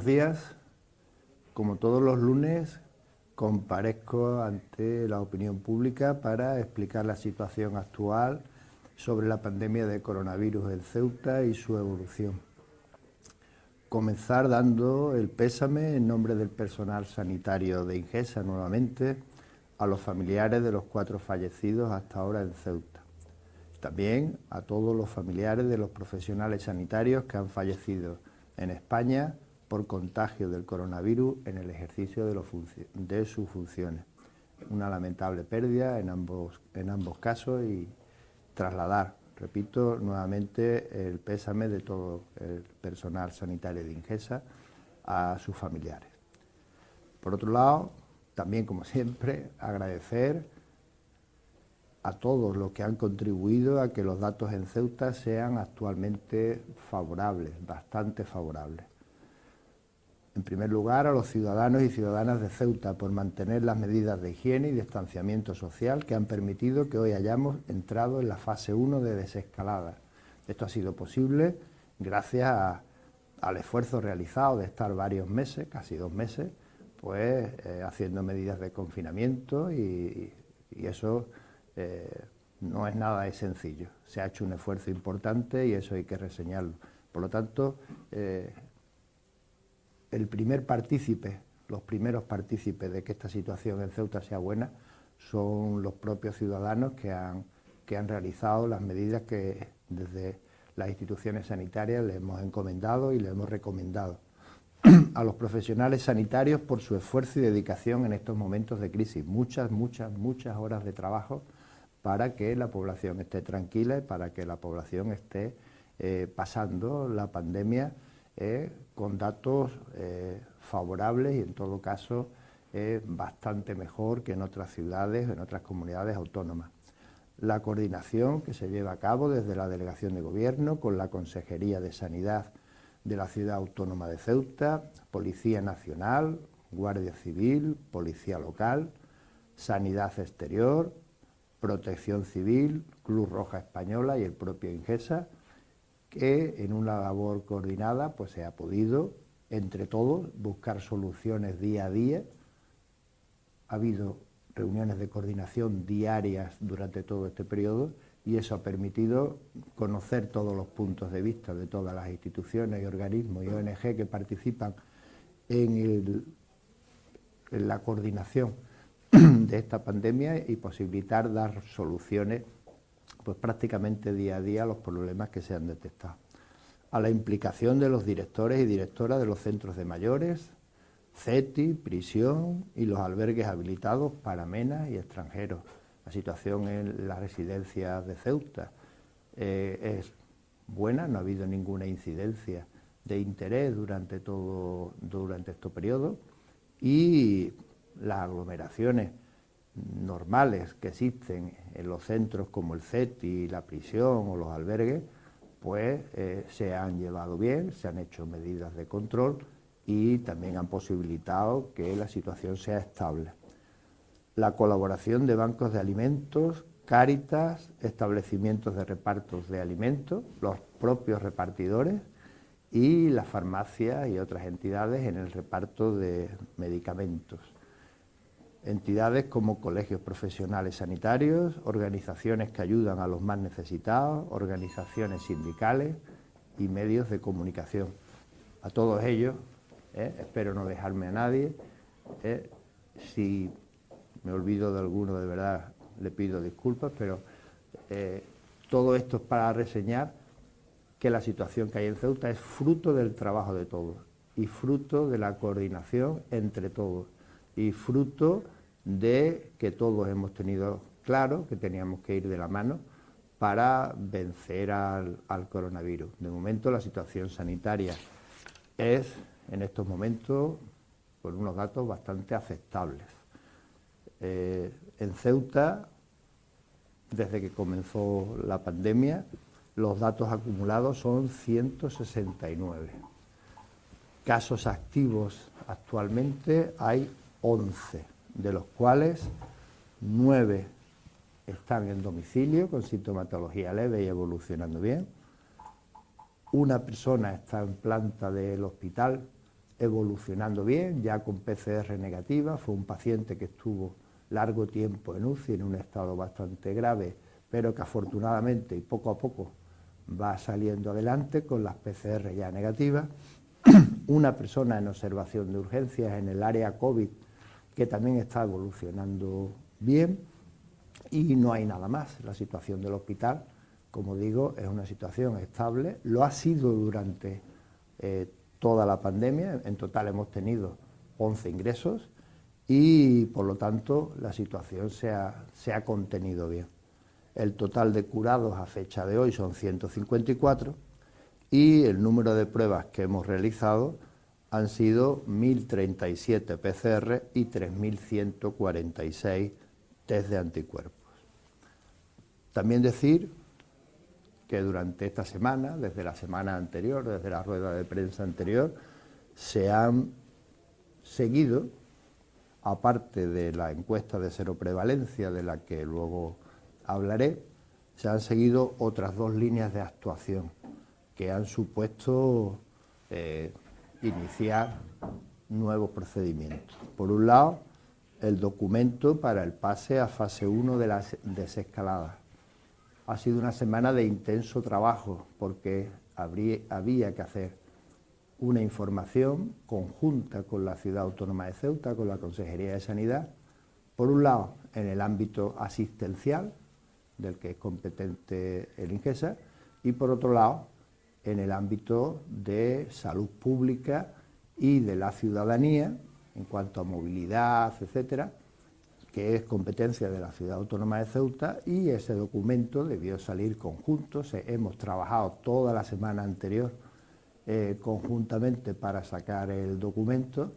buenos días. Como todos los lunes, comparezco ante la opinión pública para explicar la situación actual sobre la pandemia de coronavirus en Ceuta y su evolución. Comenzar dando el pésame en nombre del personal sanitario de Ingesa nuevamente a los familiares de los 4 fallecidos hasta ahora en Ceuta. También a todos los familiares de los profesionales sanitarios que han fallecido en España por contagio del coronavirus en el ejercicio de sus funciones. Una lamentable pérdida en ambos casos y trasladar, repito, nuevamente el pésame de todo el personal sanitario de Ingesa a sus familiares. Por otro lado, también como siempre, agradecer a todos los que han contribuido a que los datos en Ceuta sean actualmente favorables, bastante favorables. En primer lugar, a los ciudadanos y ciudadanas de Ceuta por mantener las medidas de higiene y distanciamiento social que han permitido que hoy hayamos entrado en la fase 1 de desescalada. Esto ha sido posible gracias al esfuerzo realizado de estar varios meses, casi 2 meses, pues haciendo medidas de confinamiento y eso no es nada de sencillo. Se ha hecho un esfuerzo importante y eso hay que reseñarlo. Por lo tanto, los primeros partícipes de que esta situación en Ceuta sea buena son los propios ciudadanos que han realizado las medidas que desde las instituciones sanitarias les hemos encomendado y les hemos recomendado. A los profesionales sanitarios por su esfuerzo y dedicación en estos momentos de crisis. Muchas horas de trabajo para que la población esté tranquila y para que la población esté pasando la pandemia con datos favorables y en todo caso bastante mejor que en otras ciudades, en otras comunidades autónomas. La coordinación que se lleva a cabo desde la Delegación de Gobierno con la Consejería de Sanidad de la Ciudad Autónoma de Ceuta, Policía Nacional, Guardia Civil, Policía Local, Sanidad Exterior, Protección Civil, Cruz Roja Española y el propio Ingesa, que en una labor coordinada pues se ha podido, entre todos, buscar soluciones día a día. Ha habido reuniones de coordinación diarias durante todo este periodo y eso ha permitido conocer todos los puntos de vista de todas las instituciones y organismos y ONG que participan en la coordinación de esta pandemia y posibilitar dar soluciones pues prácticamente día a día a los problemas que se han detectado. A la implicación de los directores y directoras de los centros de mayores, CETI, prisión y los albergues habilitados para MENA y extranjeros. La situación en las residencias de Ceuta es buena, no ha habido ninguna incidencia de interés durante este periodo y las aglomeraciones normales que existen en los centros como el CETI, la prisión o los albergues, pues se han llevado bien, se han hecho medidas de control y también han posibilitado que la situación sea estable. La colaboración de bancos de alimentos, Cáritas, establecimientos de repartos de alimentos, los propios repartidores y las farmacias y otras entidades en el reparto de medicamentos. Entidades como colegios profesionales sanitarios, organizaciones que ayudan a los más necesitados, organizaciones sindicales y medios de comunicación. A todos ellos, espero no dejarme a nadie, si me olvido de alguno de verdad le pido disculpas, pero todo esto es para reseñar que la situación que hay en Ceuta es fruto del trabajo de todos y fruto de la coordinación entre todos y fruto de que todos hemos tenido claro que teníamos que ir de la mano para vencer al coronavirus. De momento la situación sanitaria es en estos momentos con unos datos bastante aceptables. En Ceuta, desde que comenzó la pandemia, los datos acumulados son 169. Casos activos actualmente hay 11, de los cuales 9 están en domicilio con sintomatología leve y evolucionando bien. Una persona está en planta del hospital evolucionando bien, ya con PCR negativa. Fue un paciente que estuvo largo tiempo en UCI, en un estado bastante grave, pero que afortunadamente y poco a poco va saliendo adelante con las PCR ya negativas. Una persona en observación de urgencias en el área COVID que también está evolucionando bien, y no hay nada más. La situación del hospital, como digo, es una situación estable, lo ha sido durante toda la pandemia. En total hemos tenido 11 ingresos y por lo tanto la situación se ha contenido bien. El total de curados a fecha de hoy son 154 y el número de pruebas que hemos realizado han sido 1.037 PCR y 3.146 test de anticuerpos. También decir que durante esta semana, desde la semana anterior, desde la rueda de prensa anterior, se han seguido, aparte de la encuesta de seroprevalencia de la que luego hablaré, se han seguido otras dos líneas de actuación que han supuesto iniciar nuevos procedimientos. Por un lado, el documento para el pase a fase 1 de la desescalada. Ha sido una semana de intenso trabajo porque había que hacer una información conjunta con la Ciudad Autónoma de Ceuta, con la Consejería de Sanidad, por un lado en el ámbito asistencial, del que es competente el INGESA, y por otro lado en el ámbito de salud pública y de la ciudadanía, en cuanto a movilidad, etcétera, que es competencia de la Ciudad Autónoma de Ceuta, y ese documento debió salir conjunto. Hemos trabajado toda la semana anterior conjuntamente para sacar el documento,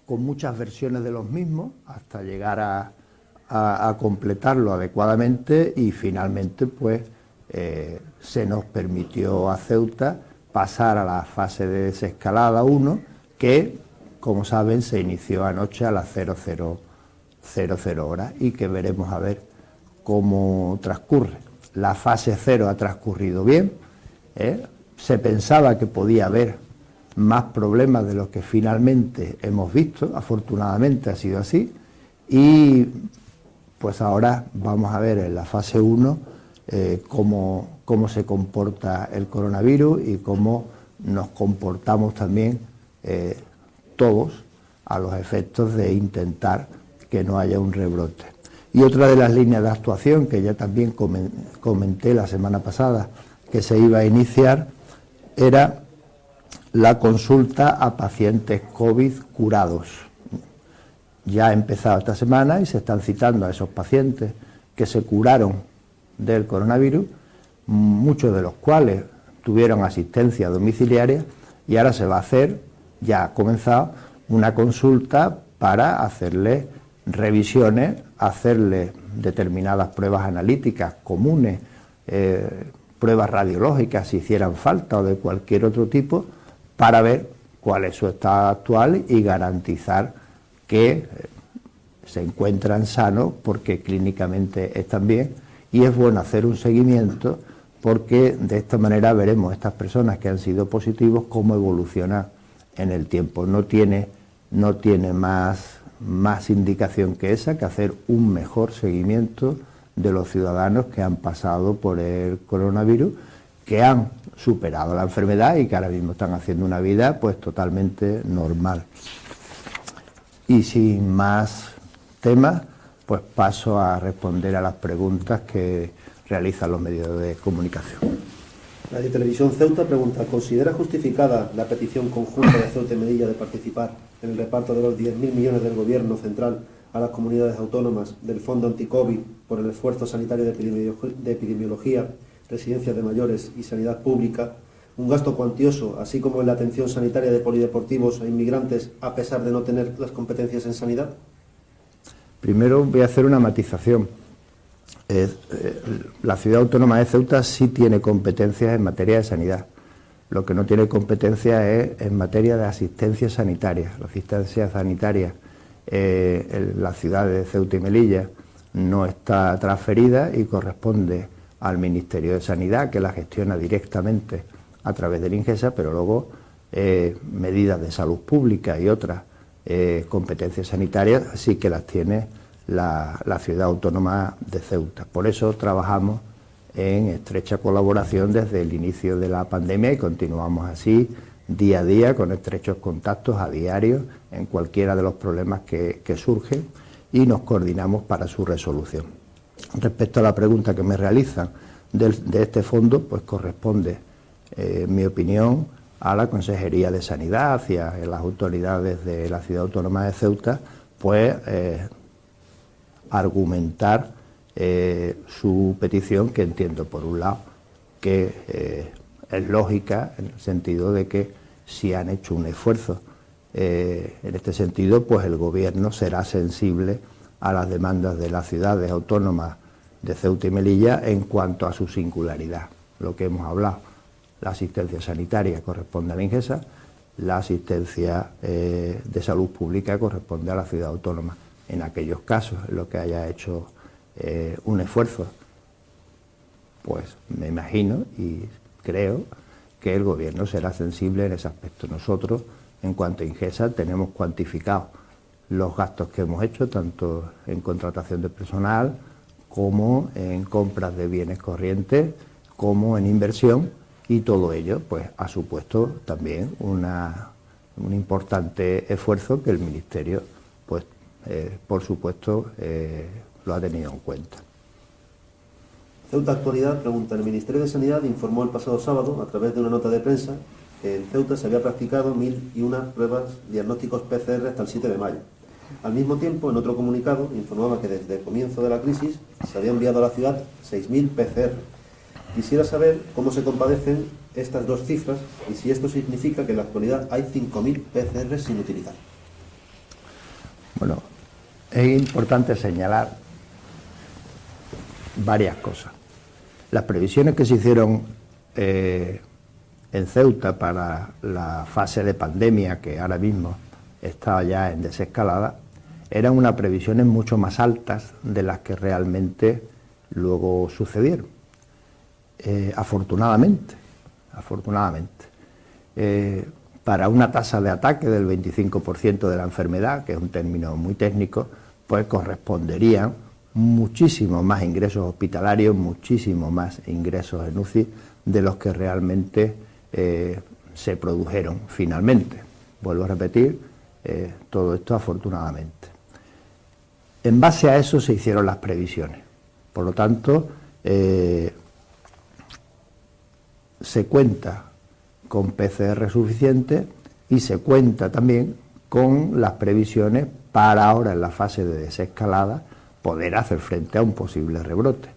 con muchas versiones de los mismos, hasta llegar a completarlo adecuadamente, y finalmente pues se nos permitió a Ceuta pasar a la fase de desescalada 1, que, como saben, se inició anoche a las 00:00 horas y que veremos a ver cómo transcurre. La fase 0 ha transcurrido bien, se pensaba que podía haber más problemas de los que finalmente hemos visto, afortunadamente ha sido así, y pues ahora vamos a ver en la fase 1 cómo se comporta el coronavirus y cómo nos comportamos también todos a los efectos de intentar que no haya un rebrote. Y otra de las líneas de actuación que ya también comenté la semana pasada que se iba a iniciar era la consulta a pacientes COVID curados. Ya ha empezado esta semana y se están citando a esos pacientes que se curaron del coronavirus, muchos de los cuales tuvieron asistencia domiciliaria, y ahora se va a hacer, ya ha comenzado, una consulta para hacerles revisiones, hacerles determinadas pruebas analíticas comunes, pruebas radiológicas si hicieran falta o de cualquier otro tipo, para ver cuál es su estado actual y garantizar que se encuentran sanos, porque clínicamente están bien, y es bueno hacer un seguimiento porque de esta manera veremos estas personas que han sido positivos cómo evolucionan en el tiempo. No tiene más indicación que esa, que hacer un mejor seguimiento de los ciudadanos que han pasado por el coronavirus, que han superado la enfermedad y que ahora mismo están haciendo una vida pues totalmente normal. Y sin más temas, pues paso a responder a las preguntas que realizan los medios de comunicación. Radio Televisión Ceuta pregunta: ¿considera justificada la petición conjunta de Ceuta y Melilla de participar en el reparto de los 10.000 millones del Gobierno central a las comunidades autónomas del Fondo Anticovid por el esfuerzo sanitario de epidemiología, residencias de mayores y sanidad pública, un gasto cuantioso, así como en la atención sanitaria de polideportivos e inmigrantes, a pesar de no tener las competencias en sanidad? Primero voy a hacer una matización. La Ciudad Autónoma de Ceuta sí tiene competencias en materia de sanidad. Lo que no tiene competencia es en materia de asistencia sanitaria. La asistencia sanitaria en la ciudad de Ceuta y Melilla no está transferida y corresponde al Ministerio de Sanidad, que la gestiona directamente a través del INGESA, pero luego medidas de salud pública y otras competencias sanitarias sí que las tiene la ciudad autónoma de Ceuta. Por eso trabajamos en estrecha colaboración desde el inicio de la pandemia y continuamos así día a día con estrechos contactos a diario en cualquiera de los problemas que surgen y nos coordinamos para su resolución. Respecto a la pregunta que me realizan de este fondo, pues corresponde, en mi opinión, a la Consejería de Sanidad y a las autoridades de la Ciudad Autónoma de Ceuta, pues argumentar su petición, que entiendo por un lado que es lógica en el sentido de que si han hecho un esfuerzo en este sentido, pues el Gobierno será sensible a las demandas de las ciudades autónomas de Ceuta y Melilla en cuanto a su singularidad, lo que hemos hablado. La asistencia sanitaria corresponde a la Ingesa, la asistencia de salud pública corresponde a la ciudad autónoma. En aquellos casos en los que haya hecho un esfuerzo, pues me imagino y creo que el Gobierno será sensible en ese aspecto. Nosotros, en cuanto a Ingesa, tenemos cuantificados los gastos que hemos hecho, tanto en contratación de personal como en compras de bienes corrientes, como en inversión, y todo ello pues ha supuesto también un importante esfuerzo que el Ministerio, pues por supuesto, lo ha tenido en cuenta. Ceuta Actualidad pregunta: el Ministerio de Sanidad informó el pasado sábado, a través de una nota de prensa, que en Ceuta se había practicado 1.001 pruebas diagnósticos PCR hasta el 7 de mayo. Al mismo tiempo, en otro comunicado, informaba que desde el comienzo de la crisis se había enviado a la ciudad 6.000 PCR. Quisiera saber cómo se compadecen estas dos cifras y si esto significa que en la actualidad hay 5.000 PCR sin utilizar. Bueno, es importante señalar varias cosas. Las previsiones que se hicieron en Ceuta para la fase de pandemia, que ahora mismo está ya en desescalada, eran unas previsiones mucho más altas de las que realmente luego sucedieron. Afortunadamente, para una tasa de ataque del 25% de la enfermedad, que es un término muy técnico, pues corresponderían muchísimos más ingresos hospitalarios, muchísimos más ingresos en UCI de los que realmente se produjeron finalmente. Vuelvo a repetir, todo esto afortunadamente. En base a eso se hicieron las previsiones. Por lo tanto, se cuenta con PCR suficiente y se cuenta también con las previsiones para ahora, en la fase de desescalada, poder hacer frente a un posible rebrote.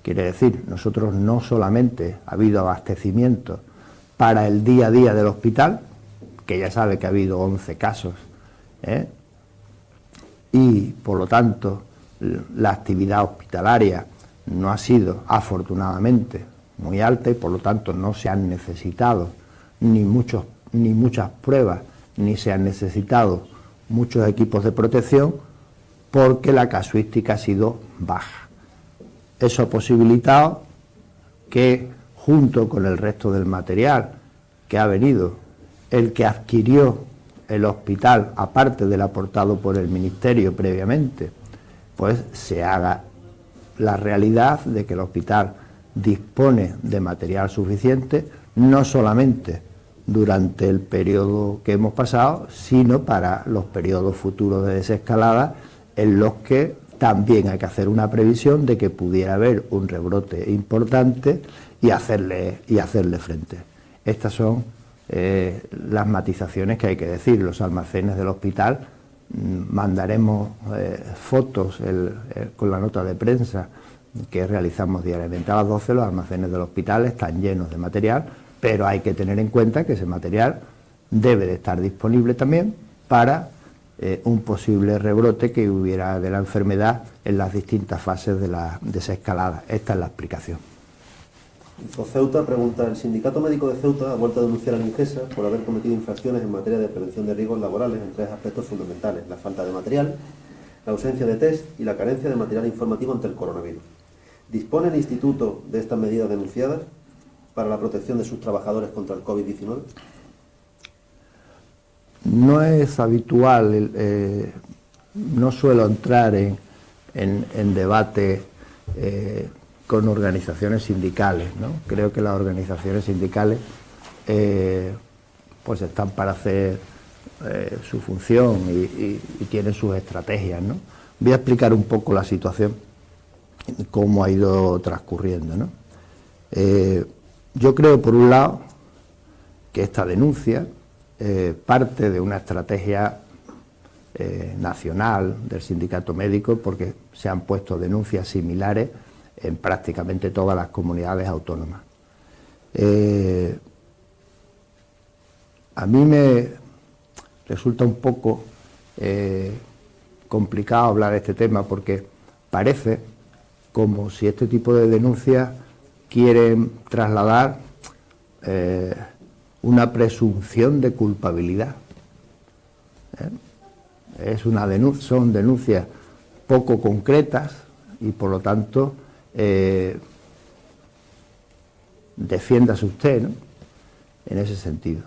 Quiere decir, nosotros no solamente ha habido abastecimiento para el día a día del hospital, que ya sabe que ha habido 11 casos, y por lo tanto la actividad hospitalaria no ha sido, afortunadamente, muy alta y por lo tanto no se han necesitado ni muchas pruebas, ni se han necesitado muchos equipos de protección, porque la casuística ha sido baja. Eso ha posibilitado que, junto con el resto del material que ha venido, el que adquirió el hospital, aparte del aportado por el Ministerio previamente, pues se haga la realidad de que el hospital dispone de material suficiente, no solamente durante el periodo que hemos pasado, sino para los periodos futuros de desescalada, en los que también hay que hacer una previsión de que pudiera haber un rebrote importante y hacerle frente. Estas son las matizaciones que hay que decir. Los almacenes del hospital, mandaremos fotos con la nota de prensa que realizamos diariamente a las 12, los almacenes del hospital están llenos de material, pero hay que tener en cuenta que ese material debe de estar disponible también para un posible rebrote que hubiera de la enfermedad en las distintas fases de la desescalada. Esta es la explicación. Ceuta pregunta: el Sindicato Médico de Ceuta ha vuelto a denunciar a la Ingesa por haber cometido infracciones en materia de prevención de riesgos laborales en tres aspectos fundamentales: la falta de material, la ausencia de test y la carencia de material informativo ante el coronavirus. ¿Dispone el Instituto de estas medidas denunciadas para la protección de sus trabajadores contra el COVID-19? no es habitual, no suelo entrar en debate con organizaciones sindicales, ¿no? Creo que las organizaciones sindicales pues están para hacer su función y tienen sus estrategias, ¿no? Voy a explicar un poco la situación, cómo ha ido transcurriendo, ¿no? Yo creo, por un lado, que esta denuncia parte de una estrategia nacional del sindicato médico, porque se han puesto denuncias similares en prácticamente todas las comunidades autónomas. A mí me resulta un poco complicado hablar de este tema, porque parece como si este tipo de denuncias quieren trasladar una presunción de culpabilidad. Son denuncias poco concretas y, por lo tanto, defiéndase usted, ¿no?, en ese sentido.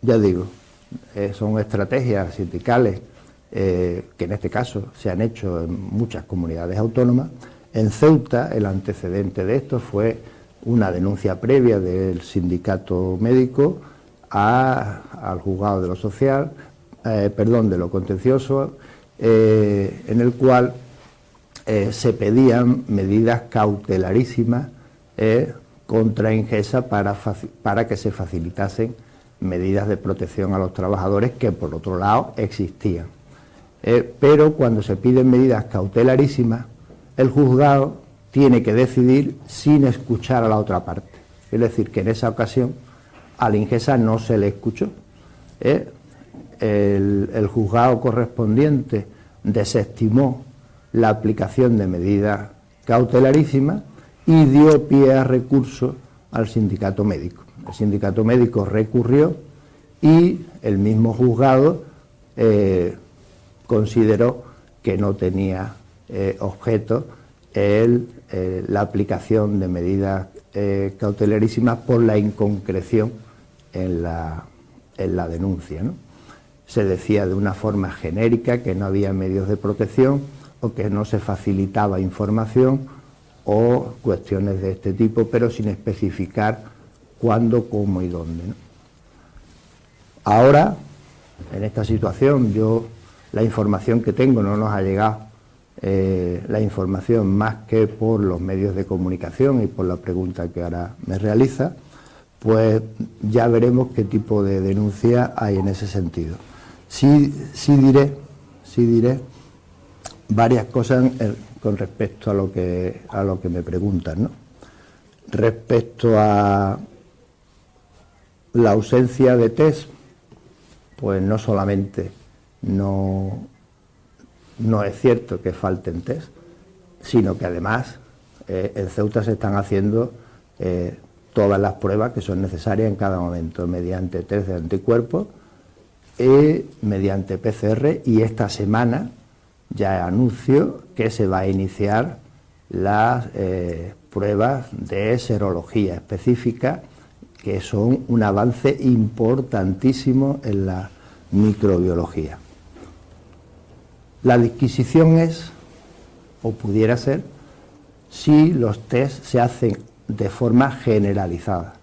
Ya digo, son estrategias sindicales que en este caso se han hecho en muchas comunidades autónomas. En Ceuta el antecedente de esto fue una denuncia previa del sindicato médico al juzgado de lo social, de lo contencioso, en el cual se pedían medidas cautelarísimas contra Ingesa para que se facilitasen medidas de protección a los trabajadores que, por otro lado, existían. Pero cuando se piden medidas cautelarísimas, el juzgado tiene que decidir sin escuchar a la otra parte. Es decir, que en esa ocasión a la Ingesa no se le escuchó. El juzgado correspondiente desestimó la aplicación de medidas cautelarísimas y dio pie a recurso al sindicato médico. El sindicato médico recurrió y el mismo juzgado consideró que no tenía objeto la aplicación de medidas cautelarísimas por la inconcreción en la denuncia, ¿no? Se decía de una forma genérica que no había medios de protección o que no se facilitaba información o cuestiones de este tipo, pero sin especificar cuándo, cómo y dónde, ¿no? Ahora, en esta situación, la información que tengo no nos ha llegado, la información más que por los medios de comunicación y por la pregunta que ahora me realiza, pues ya veremos qué tipo de denuncia hay en ese sentido. Sí diré varias cosas con respecto a lo que me preguntan, ¿no? Respecto a la ausencia de test, pues no solamente no es cierto que falten test, sino que además en Ceuta se están haciendo todas las pruebas que son necesarias en cada momento, mediante test de anticuerpos y mediante PCR, y esta semana ya anuncio que se va a iniciar las pruebas de serología específica, que son un avance importantísimo en la microbiología. La disquisición es, o pudiera ser, si los test se hacen de forma generalizada.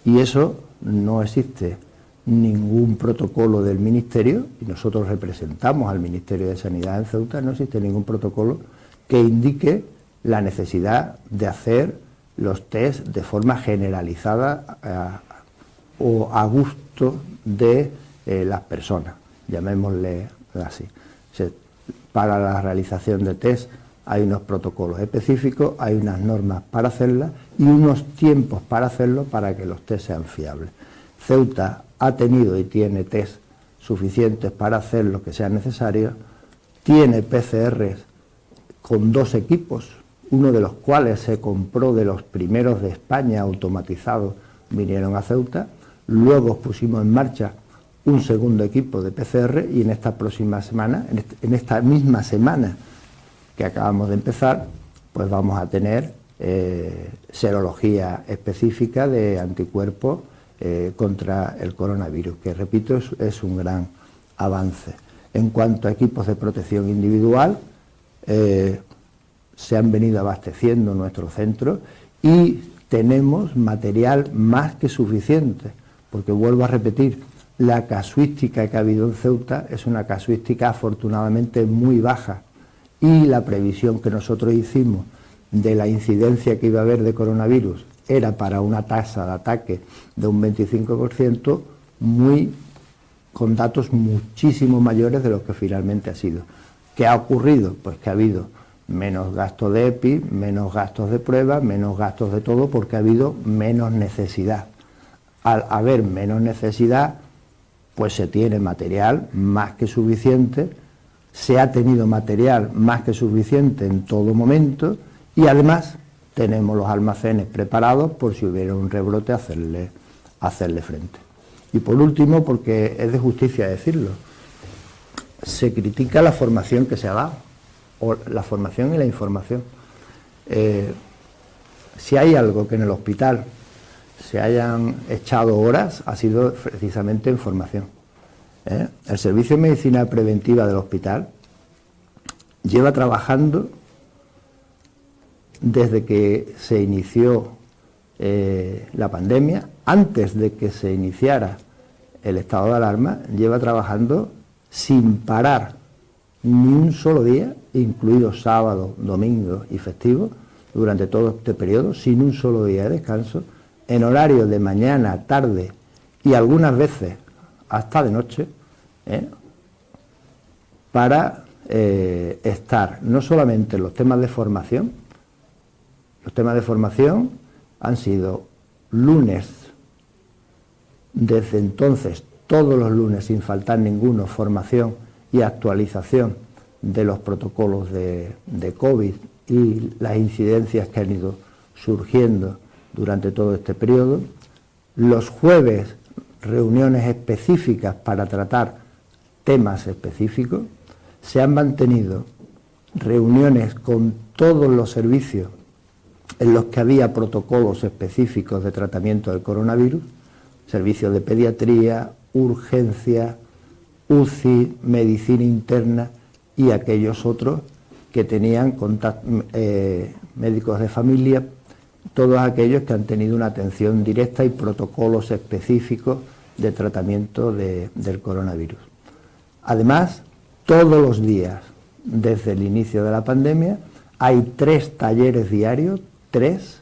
Y eso no existe ningún protocolo del Ministerio, y nosotros representamos al Ministerio de Sanidad en Ceuta, no existe ningún protocolo que indique la necesidad de hacer los test de forma generalizada o a gusto de las personas, llamémosle así. Para la realización de test hay unos protocolos específicos, hay unas normas para hacerlas y unos tiempos para hacerlo para que los test sean fiables. Ceuta ha tenido y tiene test suficientes para hacer lo que sea necesario, tiene PCRs con 2 equipos, uno de los cuales se compró de los primeros de España automatizados, vinieron a Ceuta, luego pusimos en marcha un segundo equipo de PCR y en esta próxima semana, en esta misma semana que acabamos de empezar, pues vamos a tener serología específica de anticuerpos contra el coronavirus, que repito, es un gran avance. En cuanto a equipos de protección individual, se han venido abasteciendo nuestros centros y tenemos material más que suficiente, porque vuelvo a repetir, la casuística que ha habido en Ceuta es una casuística afortunadamente muy baja, y la previsión que nosotros hicimos de la incidencia que iba a haber de coronavirus era para una tasa de ataque de un 25%, con datos muchísimo mayores de lo que finalmente ha sido. ¿Qué ha ocurrido? Pues que ha habido menos gastos de EPI, menos gastos de pruebas, menos gastos de todo, porque ha habido menos necesidad. Al haber menos necesidad, pues se tiene material más que suficiente, se ha tenido material más que suficiente en todo momento, y además tenemos los almacenes preparados por si hubiera un rebrote hacerle frente. Y por último, porque es de justicia decirlo, se critica la formación que se ha dado, o la formación y la información. Si hay algo que en el hospital se hayan echado horas, ha sido precisamente en formación. El Servicio de Medicina Preventiva del hospital lleva trabajando desde que se inició la pandemia, antes de que se iniciara el estado de alarma, lleva trabajando sin parar ni un solo día, incluidos sábados, domingos y festivos, durante todo este periodo, sin un solo día de descanso, en horario de mañana, tarde y algunas veces hasta de noche, para estar no solamente en los temas de formación. Los temas de formación han sido lunes, desde entonces, todos los lunes, sin faltar ninguno, formación y actualización de los protocolos de COVID y las incidencias que han ido surgiendo durante todo este periodo. Los jueves, reuniones específicas para tratar temas específicos. Se han mantenido reuniones con todos los servicios en los que había protocolos específicos de tratamiento del coronavirus, servicios de pediatría, urgencia, UCI, medicina interna y aquellos otros que tenían médicos de familia, todos aquellos que han tenido una atención directa y protocolos específicos de tratamiento del coronavirus. Además, todos los días, desde el inicio de la pandemia, hay 3 talleres diarios, 3,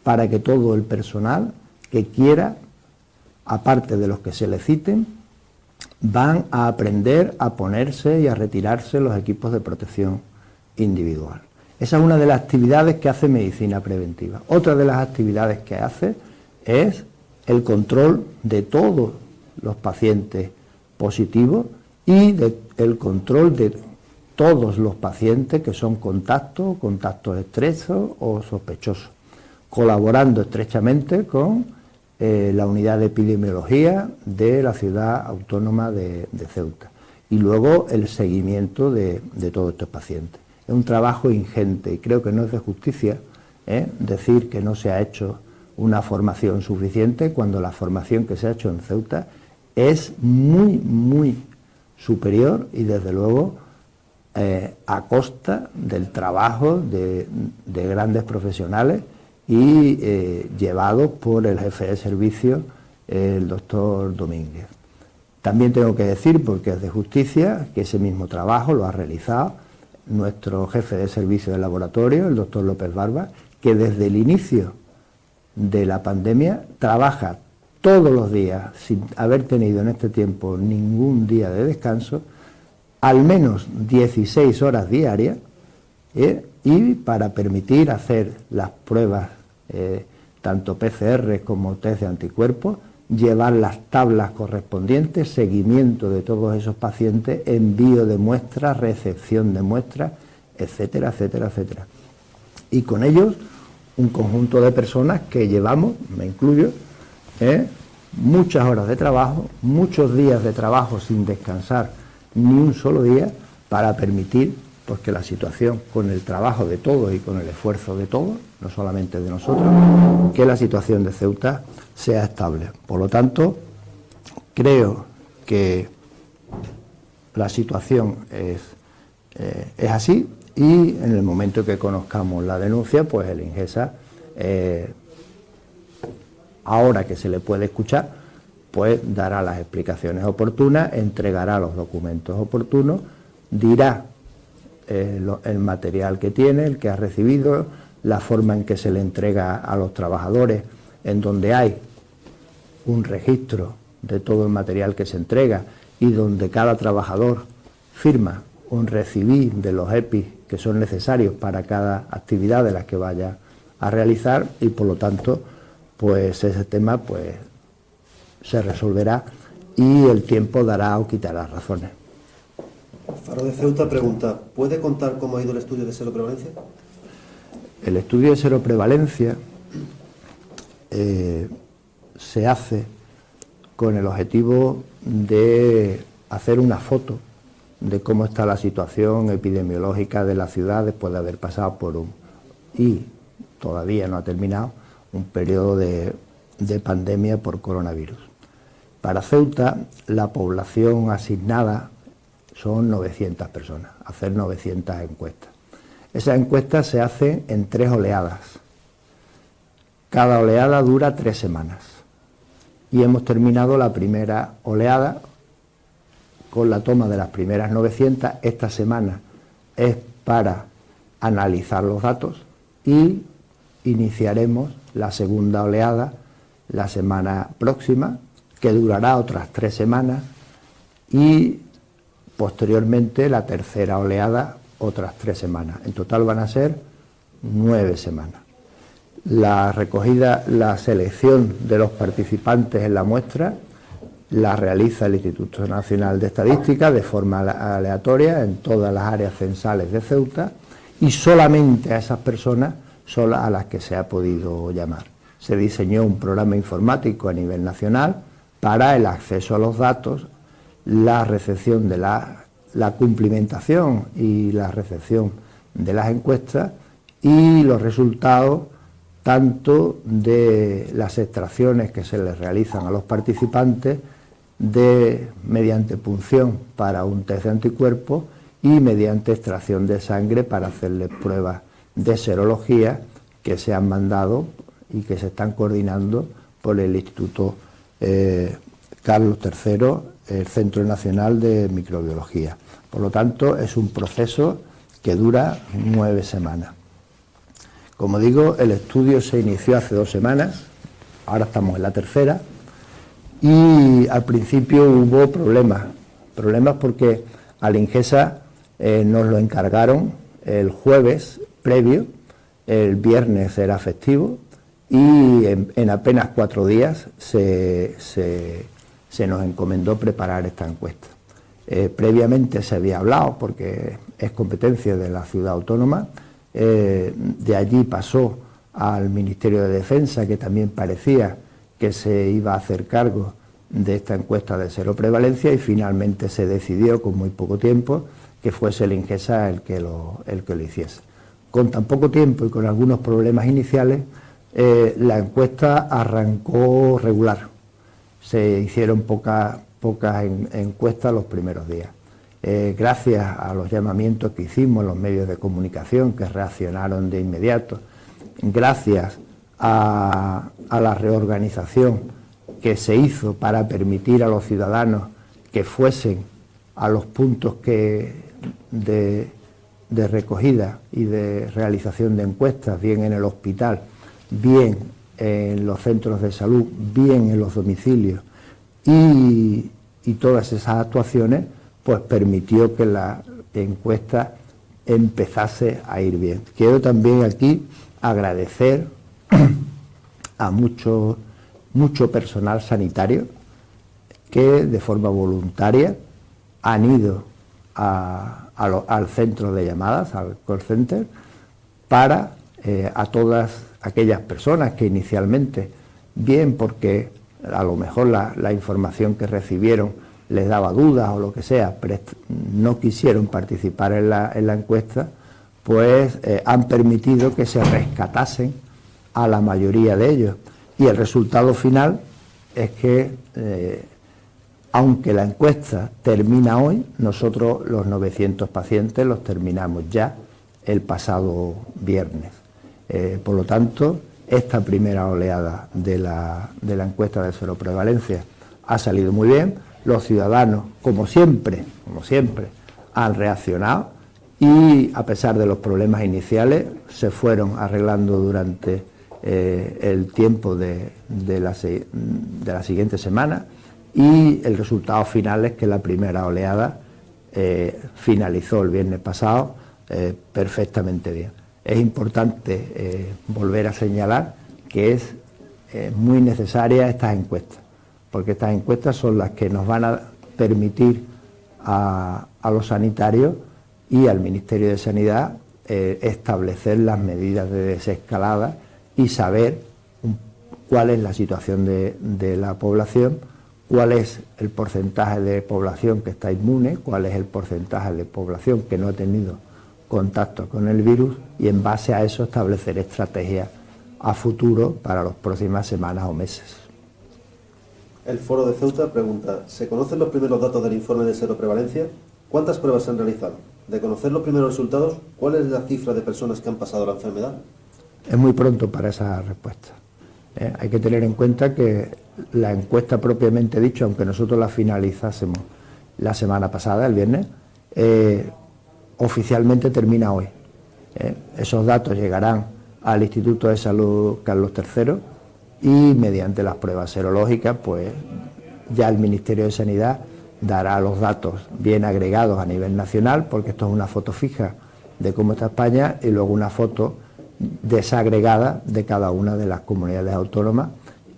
para que todo el personal que quiera, aparte de los que se le citen, van a aprender a ponerse y a retirarse los equipos de protección individual. Esa es una de las actividades que hace medicina preventiva. Otra de las actividades que hace es el control de todos los pacientes positivos y el control de todos los pacientes que son contactos estrechos o sospechosos, colaborando estrechamente con la unidad de epidemiología de la ciudad autónoma de Ceuta. Y luego el seguimiento de todos estos pacientes. Es un trabajo ingente y creo que no es de justicia decir que no se ha hecho una formación suficiente cuando la formación que se ha hecho en Ceuta es muy, muy superior y desde luego a costa del trabajo de grandes profesionales y llevados por el jefe de servicio, el doctor Domínguez. También tengo que decir, porque es de justicia, que ese mismo trabajo lo ha realizado nuestro jefe de servicio de laboratorio, el doctor López Barba, que desde el inicio de la pandemia trabaja todos los días, sin haber tenido en este tiempo ningún día de descanso, al menos 16 horas diarias, y para permitir hacer las pruebas, tanto PCR como test de anticuerpos, llevar las tablas correspondientes, seguimiento de todos esos pacientes, envío de muestras, recepción de muestras, etcétera, etcétera, etcétera. Y con ellos un conjunto de personas que llevamos, me incluyo, muchas horas de trabajo, muchos días de trabajo sin descansar ni un solo día, para permitir pues que la situación, con el trabajo de todos y con el esfuerzo de todos, no solamente de nosotros, que la situación de Ceuta sea estable. Por lo tanto, creo que la situación es así, y en el momento que conozcamos la denuncia, pues el INGESA, ahora que se le puede escuchar, pues dará las explicaciones oportunas, entregará los documentos oportunos, dirá el material que tiene, el que ha recibido, la forma en que se le entrega a los trabajadores, en donde hay un registro de todo el material que se entrega y donde cada trabajador firma un recibí de los EPIs que son necesarios para cada actividad de las que vaya a realizar, y por lo tanto pues ese tema pues se resolverá y el tiempo dará o quitará razones. Faro de Ceuta pregunta: ¿puede contar cómo ha ido el estudio de seroprevalencia? El estudio de seroprevalencia se hace con el objetivo de hacer una foto de cómo está la situación epidemiológica de la ciudad después de haber pasado por y todavía no ha terminado, un periodo de pandemia por coronavirus. Para Ceuta, la población asignada son 900 personas, hacer 900 encuestas. Esas encuestas se hacen en 3 oleadas. Cada oleada dura 3 semanas. Y hemos terminado la primera oleada con la toma de las primeras 900. Esta semana es para analizar los datos y iniciaremos la segunda oleada la semana próxima, que durará otras 3 semanas, y posteriormente la tercera oleada otras 3 semanas. En total van a ser 9 semanas. La recogida, la selección de los participantes en la muestra la realiza el Instituto Nacional de Estadística de forma aleatoria en todas las áreas censales de Ceuta, y solamente a esas personas son a las que se ha podido llamar. Se diseñó un programa informático a nivel nacional para el acceso a los datos, la recepción de la cumplimentación y la recepción de las encuestas y los resultados tanto de las extracciones que se les realizan a los participantes mediante punción para un test de anticuerpos y mediante extracción de sangre para hacerles pruebas de serología que se han mandado y que se están coordinando por el Instituto Carlos III, el Centro Nacional de Microbiología. Por lo tanto, es un proceso que dura 9 semanas. Como digo, el estudio se inició hace 2 semanas, ahora estamos en la tercera, y al principio hubo problemas porque al INGESA nos lo encargaron el jueves previo, el viernes era festivo, y en apenas 4 días se nos encomendó preparar esta encuesta. Previamente se había hablado, porque es competencia de la ciudad autónoma, de allí pasó al Ministerio de Defensa, que también parecía que se iba a hacer cargo de esta encuesta de seroprevalencia, y finalmente se decidió con muy poco tiempo que fuese el INGESA el que lo hiciese. Con tan poco tiempo y con algunos problemas iniciales, la encuesta arrancó regular. Se hicieron pocas encuestas los primeros días. Gracias a los llamamientos que hicimos en los medios de comunicación, que reaccionaron de inmediato, gracias a la reorganización que se hizo para permitir a los ciudadanos que fuesen a los puntos de recogida y de realización de encuestas, bien en el hospital, bien en los centros de salud, bien en los domicilios, y todas esas actuaciones pues permitió que la encuesta empezase a ir bien. Quiero también aquí agradecer a mucho personal sanitario que de forma voluntaria han ido al centro de llamadas, al call center, para a todas aquellas personas que inicialmente, bien porque a lo mejor la información que recibieron les daba dudas o lo que sea, no quisieron participar en la encuesta, pues han permitido que se rescatasen a la mayoría de ellos. Y el resultado final es que, aunque la encuesta termina hoy, nosotros los 900 pacientes los terminamos ya el pasado viernes. Por lo tanto, esta primera oleada de la encuesta de seroprevalencia ha salido muy bien. Los ciudadanos, como siempre, han reaccionado y, a pesar de los problemas iniciales, se fueron arreglando durante el tiempo de la siguiente semana, y el resultado final es que la primera oleada finalizó el viernes pasado perfectamente bien. Es importante volver a señalar que es muy necesaria estas encuestas, porque estas encuestas son las que nos van a permitir a los sanitarios y al Ministerio de Sanidad establecer las medidas de desescalada y saber cuál es la situación de la población, cuál es el porcentaje de población que está inmune, cuál es el porcentaje de población que no ha tenido contacto con el virus, y en base a eso establecer estrategias a futuro para las próximas semanas o meses. El Foro de Ceuta pregunta: ¿se conocen los primeros datos del informe de seroprevalencia? ¿Cuántas pruebas se han realizado? De conocer los primeros resultados, ¿cuál es la cifra de personas que han pasado la enfermedad? Es muy pronto para esa respuesta. Hay que tener en cuenta que la encuesta propiamente dicho, aunque nosotros la finalizásemos la semana pasada, el viernes, oficialmente termina hoy. Esos datos llegarán al Instituto de Salud Carlos III y, mediante las pruebas serológicas, pues ya el Ministerio de Sanidad dará los datos bien agregados a nivel nacional, porque esto es una foto fija de cómo está España y luego una foto desagregada de cada una de las comunidades autónomas,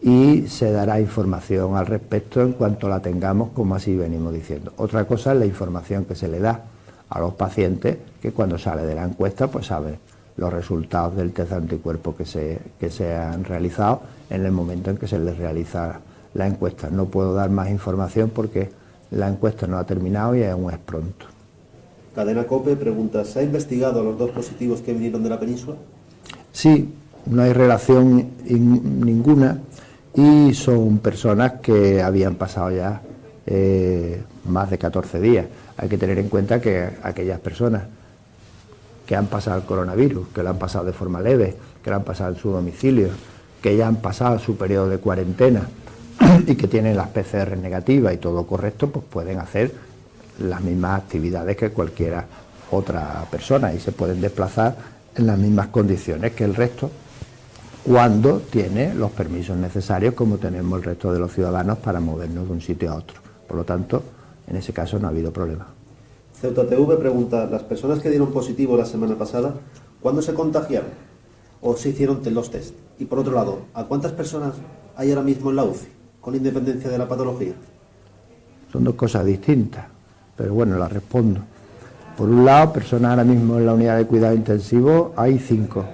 y se dará información al respecto en cuanto la tengamos, como así venimos diciendo. Otra cosa es la información que se le da a los pacientes, que cuando sale de la encuesta pues saben los resultados del test de anticuerpos que se han realizado en el momento en que se les realiza la encuesta. No puedo dar más información porque la encuesta no ha terminado y aún es pronto. Cadena COPE pregunta: ¿se ha investigado a los dos positivos que vinieron de la península? Sí, no hay relación ninguna, y son personas que habían pasado ya más de 14 días. Hay que tener en cuenta que aquellas personas que han pasado el coronavirus, que lo han pasado de forma leve, que lo han pasado en su domicilio, que ya han pasado su periodo de cuarentena y que tienen las PCR negativas y todo correcto, pues pueden hacer las mismas actividades que cualquier otra persona y se pueden desplazar en las mismas condiciones que el resto, cuando tiene los permisos necesarios, como tenemos el resto de los ciudadanos para movernos de un sitio a otro. Por lo tanto, en ese caso no ha habido problema. Ceuta TV pregunta: ¿las personas que dieron positivo la semana pasada, cuándo se contagiaron o se hicieron los test? Y por otro lado, ¿a cuántas personas hay ahora mismo en la UCI, con independencia de la patología? Son dos cosas distintas, pero bueno, las respondo. Por un lado, personas ahora mismo en la unidad de cuidado intensivo hay 5.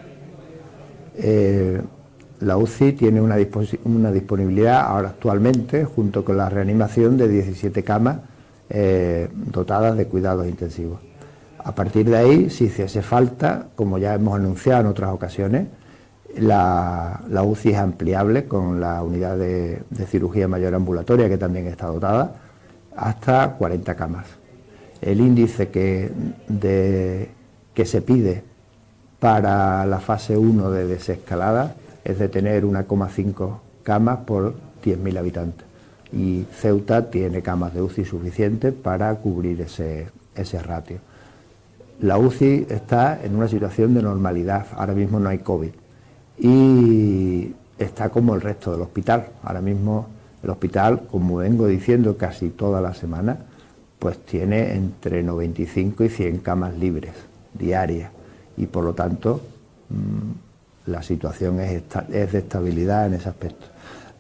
La UCI tiene una disponibilidad ahora actualmente, junto con la reanimación, de 17 camas dotadas de cuidados intensivos. A partir de ahí, si hiciese falta, como ya hemos anunciado en otras ocasiones, la UCI es ampliable con la unidad de cirugía mayor ambulatoria, que también está dotada, hasta 40 camas. El índice que se pide para la fase 1 de desescalada es de tener 1,5 camas por 10.000 habitantes, y Ceuta tiene camas de UCI suficientes para cubrir ese ratio. La UCI está en una situación de normalidad, ahora mismo no hay COVID, y está como el resto del hospital. Ahora mismo el hospital, como vengo diciendo casi toda la semana, pues tiene entre 95 y 100 camas libres diarias, y por lo tanto la situación es de estabilidad en ese aspecto.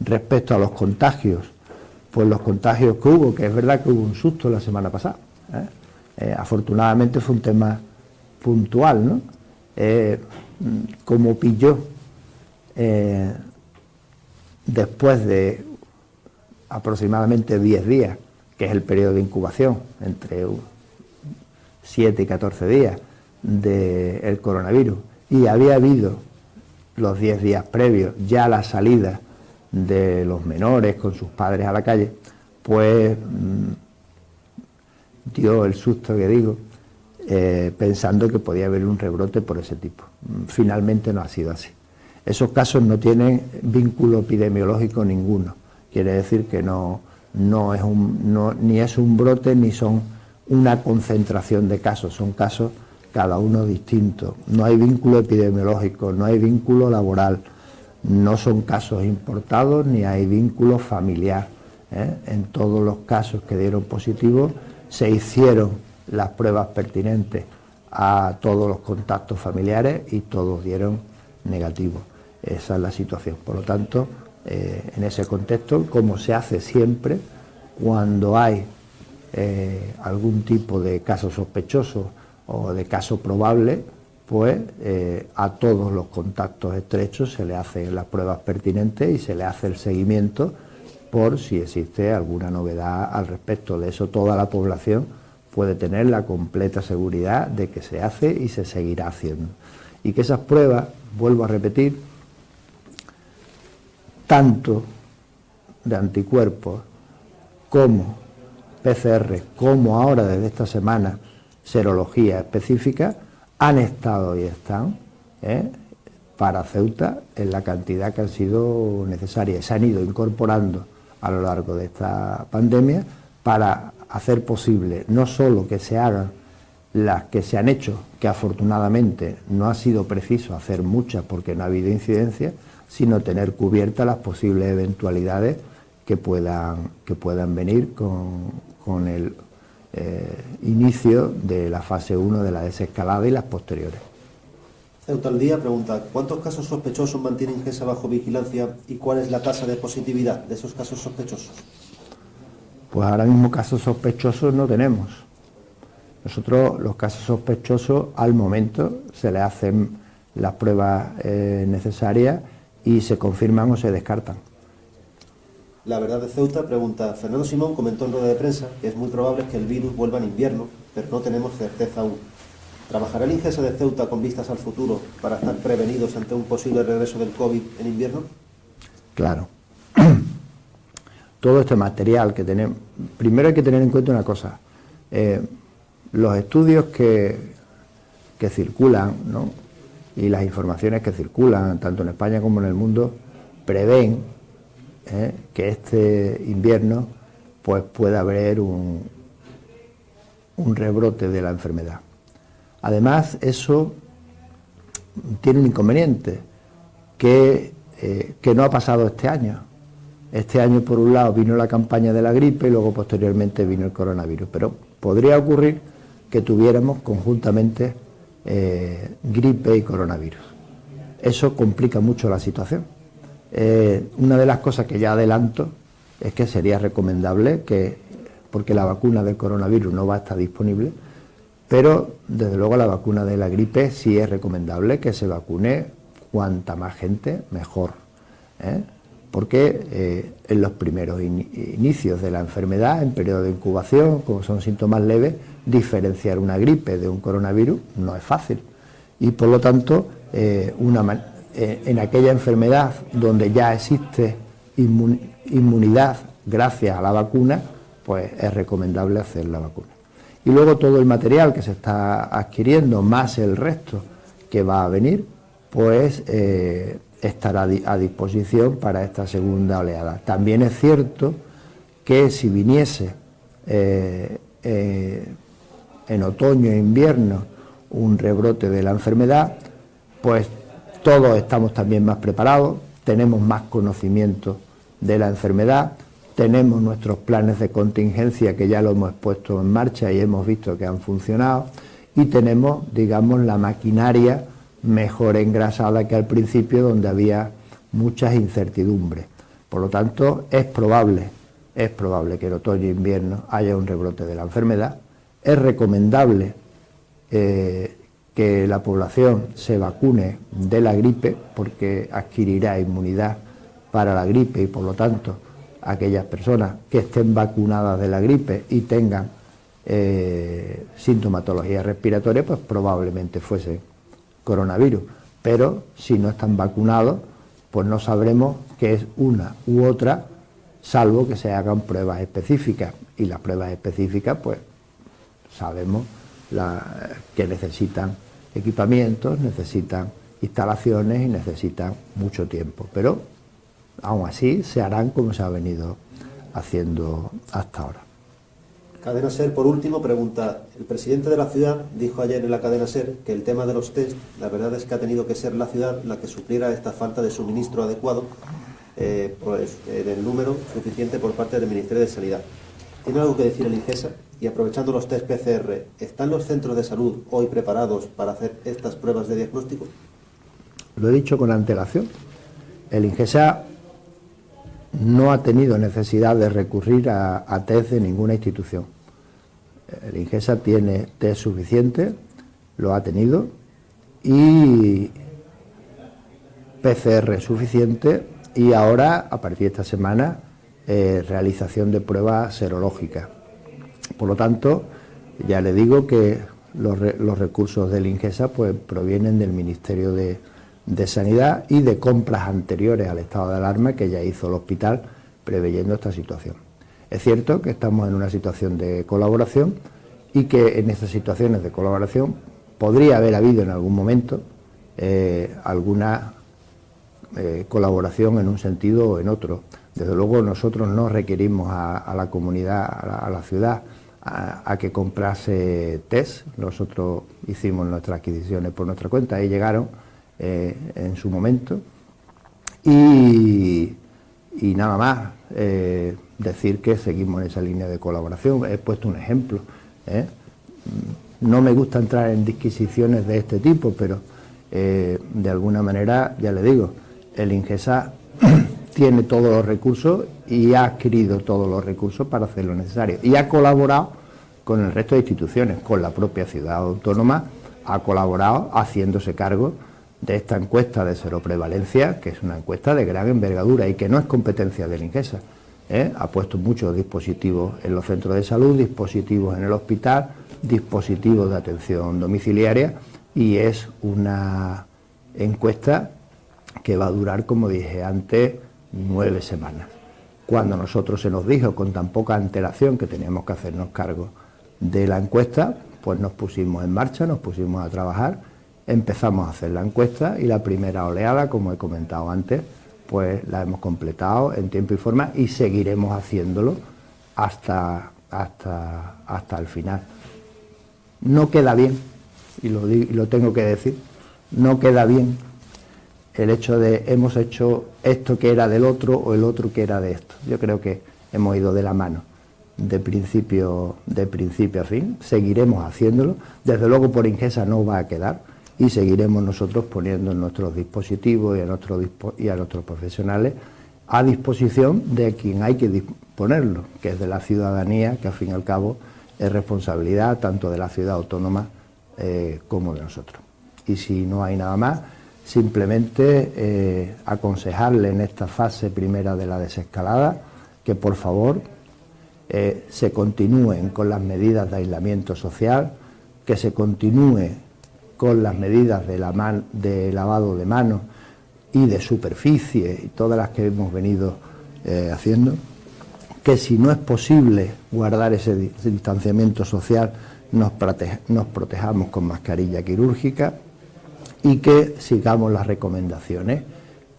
Respecto a los contagios, pues los contagios que hubo, que es verdad que hubo un susto la semana pasada, afortunadamente fue un tema puntual, ¿no? Como pilló después de aproximadamente 10 días que es el periodo de incubación entre 7 y 14 días del coronavirus, y había habido los 10 días previos ya la salida de los menores con sus padres a la calle, pues dio el susto que digo, pensando que podía haber un rebrote por ese tipo. Finalmente no ha sido así. Esos casos no tienen vínculo epidemiológico ninguno, quiere decir que ni es un brote ni son una concentración de casos, son casos cada uno distinto, no hay vínculo epidemiológico, no hay vínculo laboral, no son casos importados ni hay vínculo familiar. En todos los casos que dieron positivos se hicieron las pruebas pertinentes a todos los contactos familiares y todos dieron negativo. Esa es la situación. Por lo tanto, en ese contexto, como se hace siempre, cuando hay algún tipo de caso sospechoso o de caso probable, pues a todos los contactos estrechos se le hacen las pruebas pertinentes y se le hace el seguimiento por si existe alguna novedad al respecto. De eso toda la población puede tener la completa seguridad de que se hace y se seguirá haciendo. Y que esas pruebas, vuelvo a repetir, tanto de anticuerpos como PCR, como ahora desde esta semana serología específica, han estado y están para Ceuta en la cantidad que han sido necesarias. Se han ido incorporando a lo largo de esta pandemia para hacer posible no solo que se hagan las que se han hecho, que afortunadamente no ha sido preciso hacer muchas porque no ha habido incidencia, sino tener cubiertas las posibles eventualidades que puedan venir con el inicio de la fase 1 de la desescalada y las posteriores. Ceuta al Día pregunta, ¿cuántos casos sospechosos mantiene Ingesa bajo vigilancia y cuál es la tasa de positividad de esos casos sospechosos? Pues ahora mismo casos sospechosos no tenemos. Nosotros los casos sospechosos al momento se les hacen las pruebas necesarias y se confirman o se descartan. La Verdad de Ceuta pregunta, Fernando Simón comentó en rueda de prensa que es muy probable que el virus vuelva en invierno, pero no tenemos certeza aún. ¿Trabajará el Ingesa de Ceuta con vistas al futuro para estar prevenidos ante un posible regreso del COVID en invierno? Claro. Todo este material que tenemos... Primero hay que tener en cuenta una cosa. Los estudios que circulan, ¿no?, y las informaciones que circulan, tanto en España como en el mundo, prevén que este invierno pues pueda haber un rebrote de la enfermedad. Además, eso tiene un inconveniente, que no ha pasado este año. Este año, por un lado, vino la campaña de la gripe y luego posteriormente vino el coronavirus. Pero podría ocurrir que tuviéramos conjuntamente gripe y coronavirus. Eso complica mucho la situación. Una de las cosas que ya adelanto es que sería recomendable porque la vacuna del coronavirus no va a estar disponible, pero desde luego la vacuna de la gripe sí es recomendable que se vacune cuanta más gente mejor, porque en los primeros inicios de la enfermedad, en periodo de incubación, como son síntomas leves, diferenciar una gripe de un coronavirus no es fácil y por lo tanto en aquella enfermedad donde ya existe inmunidad gracias a la vacuna, pues es recomendable hacer la vacuna. Y luego todo el material que se está adquiriendo, más el resto que va a venir, pues estará a disposición para esta segunda oleada. También es cierto que si viniese en otoño e invierno un rebrote de la enfermedad, pues todos estamos también más preparados, tenemos más conocimiento de la enfermedad, tenemos nuestros planes de contingencia que ya lo hemos puesto en marcha y hemos visto que han funcionado y tenemos, digamos, la maquinaria mejor engrasada que al principio, donde había muchas incertidumbres. Por lo tanto, es probable que en otoño e invierno haya un rebrote de la enfermedad. Es recomendable que la población se vacune de la gripe porque adquirirá inmunidad para la gripe y por lo tanto aquellas personas que estén vacunadas de la gripe y tengan sintomatología respiratoria, pues probablemente fuese coronavirus. Pero si no están vacunados, pues no sabremos qué es una u otra, salvo que se hagan pruebas específicas. Y las pruebas específicas, pues sabemos que necesitan equipamientos, necesitan instalaciones y necesitan mucho tiempo. Pero aún así se harán como se ha venido haciendo hasta ahora. Cadena SER, por último, pregunta: el presidente de la ciudad dijo ayer en la cadena SER que el tema de los test, la verdad es que ha tenido que ser la ciudad la que supliera esta falta de suministro adecuado, del número suficiente por parte del Ministerio de Sanidad. ¿Tiene algo que decir el INGESA? Y aprovechando los test PCR, ¿están los centros de salud hoy preparados para hacer estas pruebas de diagnóstico? Lo he dicho con antelación. El INGESA no ha tenido necesidad de recurrir a test de ninguna institución. El INGESA tiene test suficiente, lo ha tenido, y PCR suficiente, y ahora, a partir de esta semana, realización de pruebas serológicas. Por lo tanto, ya le digo que los recursos del INGESA pues provienen del Ministerio de Sanidad y de compras anteriores al estado de alarma que ya hizo el hospital preveyendo esta situación. Es cierto que estamos en una situación de colaboración y que en estas situaciones de colaboración podría haber habido en algún momento alguna colaboración en un sentido o en otro. Desde luego nosotros no requerimos a la comunidad, a la ciudad, a que comprase test. Nosotros hicimos nuestras adquisiciones por nuestra cuenta y llegaron en su momento, y nada más. Decir que seguimos en esa línea de colaboración. He puesto un ejemplo, no me gusta entrar en disquisiciones de este tipo, pero de alguna manera, ya le digo, el INGESA tiene todos los recursos y ha adquirido todos los recursos para hacer lo necesario, y ha colaborado con el resto de instituciones, con la propia ciudad autónoma, ha colaborado haciéndose cargo de esta encuesta de seroprevalencia, que es una encuesta de gran envergadura y que no es competencia del INGESA. Ha puesto muchos dispositivos en los centros de salud, dispositivos en el hospital, dispositivos de atención domiciliaria, y es una encuesta que va a durar, como dije antes, 9 semanas. Cuando nosotros se nos dijo con tan poca antelación que teníamos que hacernos cargo de la encuesta, pues nos pusimos en marcha, nos pusimos a trabajar, empezamos a hacer la encuesta, y la primera oleada, como he comentado antes, pues la hemos completado en tiempo y forma, y seguiremos haciéndolo hasta el final. No queda bien, y lo tengo que decir, no queda bien el hecho de hemos hecho esto que era del otro o el otro que era de esto. Yo creo que hemos ido de la mano de principio a fin, seguiremos haciéndolo, desde luego por INGESA no va a quedar, y seguiremos nosotros poniendo nuestros dispositivos y a nuestros profesionales a disposición de quien hay que ponerlo, que es de la ciudadanía, que al fin y al cabo es responsabilidad tanto de la ciudad autónoma como de nosotros. Y si no hay nada más, simplemente aconsejarle en esta fase primera de la desescalada que por favor se continúen con las medidas de aislamiento social, que se continúe con las medidas de lavado de manos y de superficie y todas las que hemos venido haciendo, que si no es posible guardar ese distanciamiento social, nos protejamos con mascarilla quirúrgica, y que sigamos las recomendaciones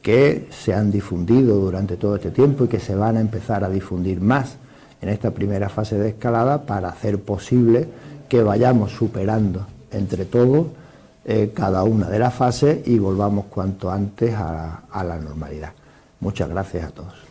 que se han difundido durante todo este tiempo y que se van a empezar a difundir más en esta primera fase de escalada, para hacer posible que vayamos superando entre todos cada una de las fases y volvamos cuanto antes a la normalidad. Muchas gracias a todos.